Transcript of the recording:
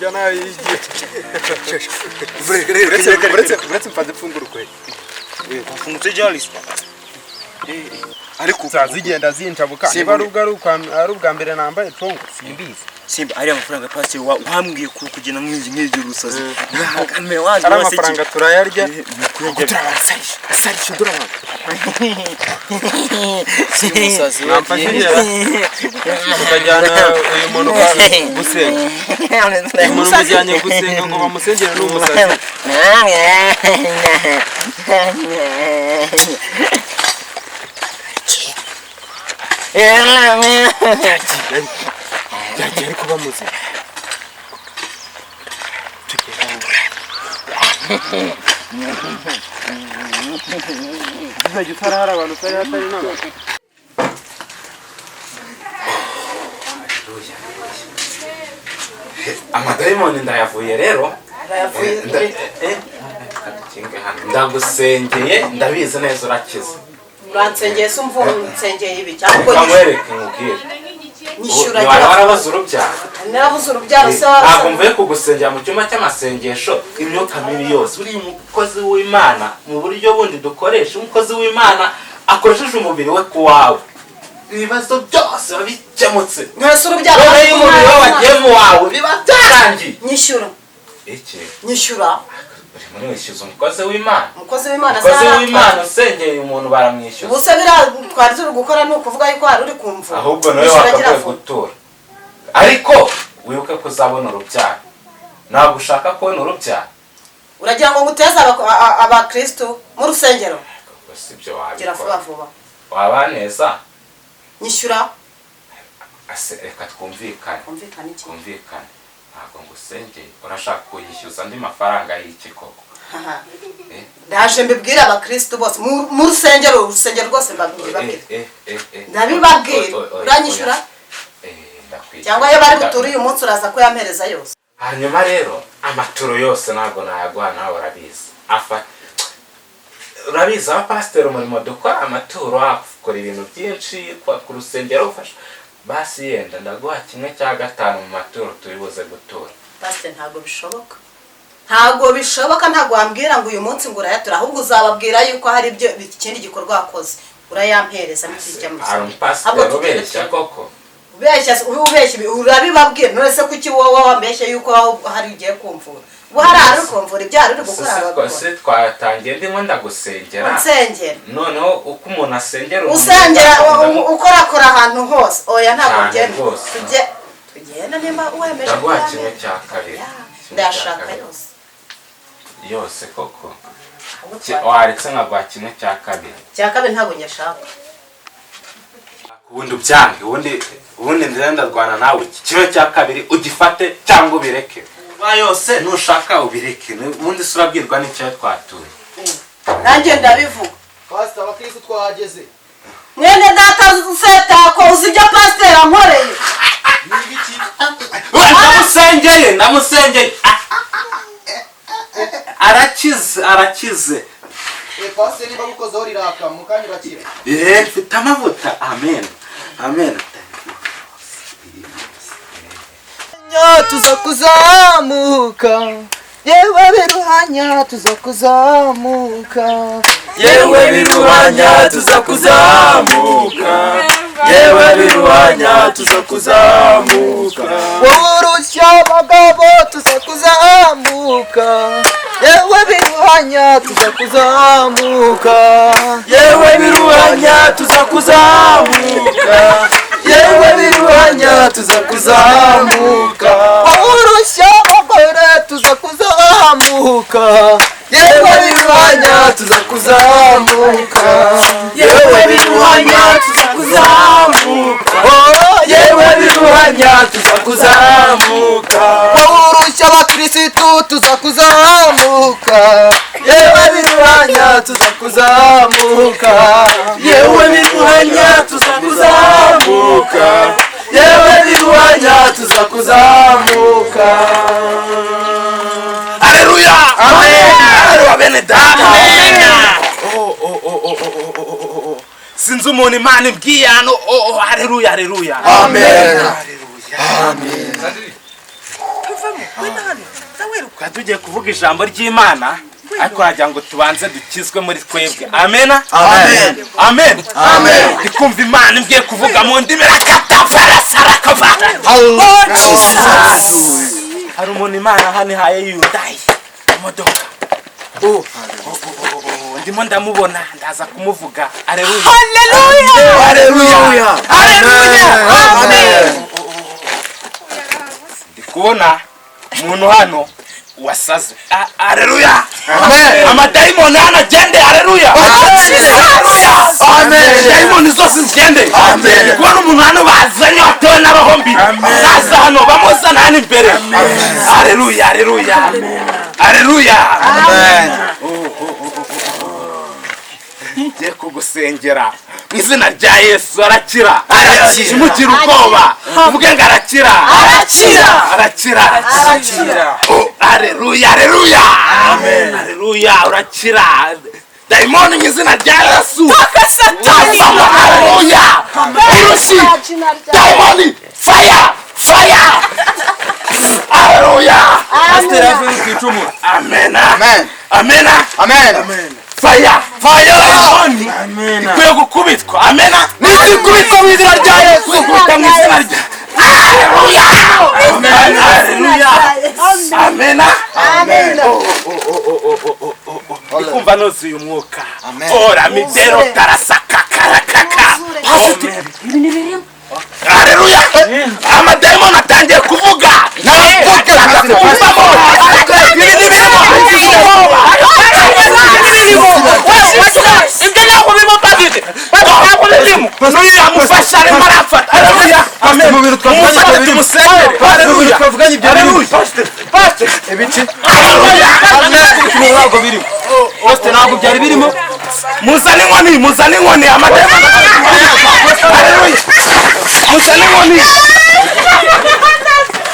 jana yigiye uretse mfate pfunguruko afungutse Jalis ariko zazigenda zintabuka niba ari ubwa mbere nambaye tongo simbizi Simba ari amafaranga pasi wambwiye kugena mwinji nk'ibyo rusazi ngamere wazi ari amafaranga turayarya sarisha durama umusazi wamfashije ukajyana uyu muntu gusenga umuntu mujyanye gusenga ngo bamusengere n'umusazi Yari kuba muzima. Bizajya utarahara abantu utari hatari nama. Amadayimoni ndayavuye rero. Ndagusengeye ndabizi neza urakize. Uransengeye se umva nsengeye ibi cyangwa kamwereke nkubwire. Nyishura warabaza urubyaro. Narabuze urubyaro se ntabwo mvuye kugusengera mu cyumba cy'amasengesho imyuka mibi yose uri umukozi w'Imana mu buryo bundi dukoresha umukozi w'Imana akoresheje umubiri we kuwawe ibibazo byose babikemutse nkarasa urubyaro wowe umubiri we wagiye mu wawe biba byarangiye nyishura iki nyishura muri wishyuza umukozi w'Imana umukozi w'Imana usengeye umuntu baramwishyuza ubuse bira twari turi gukora ni ukuvuga yuko hari uri kumva ahubwo nawe wakagoye gutura ariko wibuke ko uzabona urubyaro ntabwo ushaka kubona urubyaro uragira ngo nguteze abakristo mu rusengero sibyo gira vuba vuba waba neza nyishyura reka twumvikane ntabwo ngusengeye urashaka kuyishyuza andi mafaranga y'iki koko ndaje mbibwira abakristo bose mu rusengero rwose mbabwira ndabibabwira uranyishyura cyangwa iyo bari buturi uyu munsi uraza ko yampereza yose hanyuma rero amaturo yose ntabwo nayaguha nawe urabizi abapasiteri umurimo dukora amaturo akora ibintu byinshi ku rusengero ufasha basi yenda ndaguha 1/5 mu maturo turi buze gutura pasiteri ntabwo bishoboka ntabwo wambwira ngo uyu munsi ngo urayatura ahubwo uzababwira yuko hari ibyo ikindi gikorwa wakoze urayampereza n'ikijya mu pasiteri ubeshya koko ubeshya urabibabwira none se kuki wowe wambeshye yuko hari ugiye kumvura ubu hari ari kumvura ibyaha uri gukora abagore se twatangiye ndimo ndagusengera noneho uko umuntu asengera ukorakora ahantu hose oya ntabwo tugenda nimba wemeje ndaguha 1/2 ndashaka yose koko waretse nkaguha 1/2 ntabwo nyashaka ubundi ubyange ubundi ndarwana nawe 1/2 ugifate cyangwa ubireke yose nushaka ubireke ubundi surabwirwa n'icyo twatuye nanjye ndabivuga pastor abakristo twahageze mwene data useta ko uzijya pastor ankoreye ndamusengeye arakize pastor niba gukozaho riraka mukandi bakira mfite amavuta amen tuza kuzamuka yewe biruhanya tuza kuzamuka yewe biruhanya tuza kuzamuka wowe urushya abagabo tuza kuzamuka yewe biruhanya tuza kuzamuka yewe biruhanya tuza kuzamuka urushya abagore tuza kuzamuka yewe biruhanya tuza kuzamuka yewe biruhanya tuza kuzamuka urushya abakirisitu tuza kuzamuka yewe biruhanya tuza kuzamuka yewe biruhanya tuza kuzamuka Haleluya amen bene data sinzi umuntu Imana ibwiye hano haleluya amen Hallelujah. twari tugiye kuvuga ijambo ry'Imana ariko wagira ngo tubanze dukizwe muri twebwe. Amena. Amen. Amen. Amen. Ndikumva Imana imbwiye kuvuga mu ndimi rakatafarasarakafa. Hari umuntu Imana hano ihaye Hyundai imodoka. Ndimo ndamubona ndaza kumuvuga. Haleluya. Haleluya. Amen. Ndikubona umuntu hano wasaze. Haleluya. Amen. Amadayimoni hano agende. Haleluya. Haleluya. Amen. Dayimoni zose zigende. Amen. Kubona umuntu hano bazanye watewe n'abahombi. Baza hano bamuzana hano imbere. Haleluya. Haleluya. Haleluya. Amen. Ngiye kugusengera mu izina rya Yesu. Arakira. Arakira. Ntimugire ubwoba. Uvuge ngo arakira. Arakira. Haleluya. Haleluya. Amen. Haleluya. Urakira. Dayimoni mu izina rya Yesu. Satani. Haleluya. Urushi. Dayimoni. Fire. Fire. Haleluya. Pastor avuye ku icumu. Amen. Amen. Amen. Amen. Fire. Fire. Dayimoni. Amen. Ikwiye gukubitwa. Amen. Nikubitwa mu izina rya Yesu. Gukubitwa mu izina rya Haleluya. Amen. Haleluya. Amen. Amen. Ndikumva noze uyu mwuka. Amen. Ora midero tarasaka karakaka. Haleluya. Amadayimoni atangiye kuvuga. Navuge amufasha arimo arafata. Haleluya. Amen. Mu bintu twavuganye tumusengere. Haleluya. twavuganye ibyo Haleluya. Pastor. ibiki Haleluya. ntabwo birimo. Pastor ntabwo byari birimo. Muzane inkoni. Muzane inkoni. Amadayimoni. Haleluya. Muzane inkoni.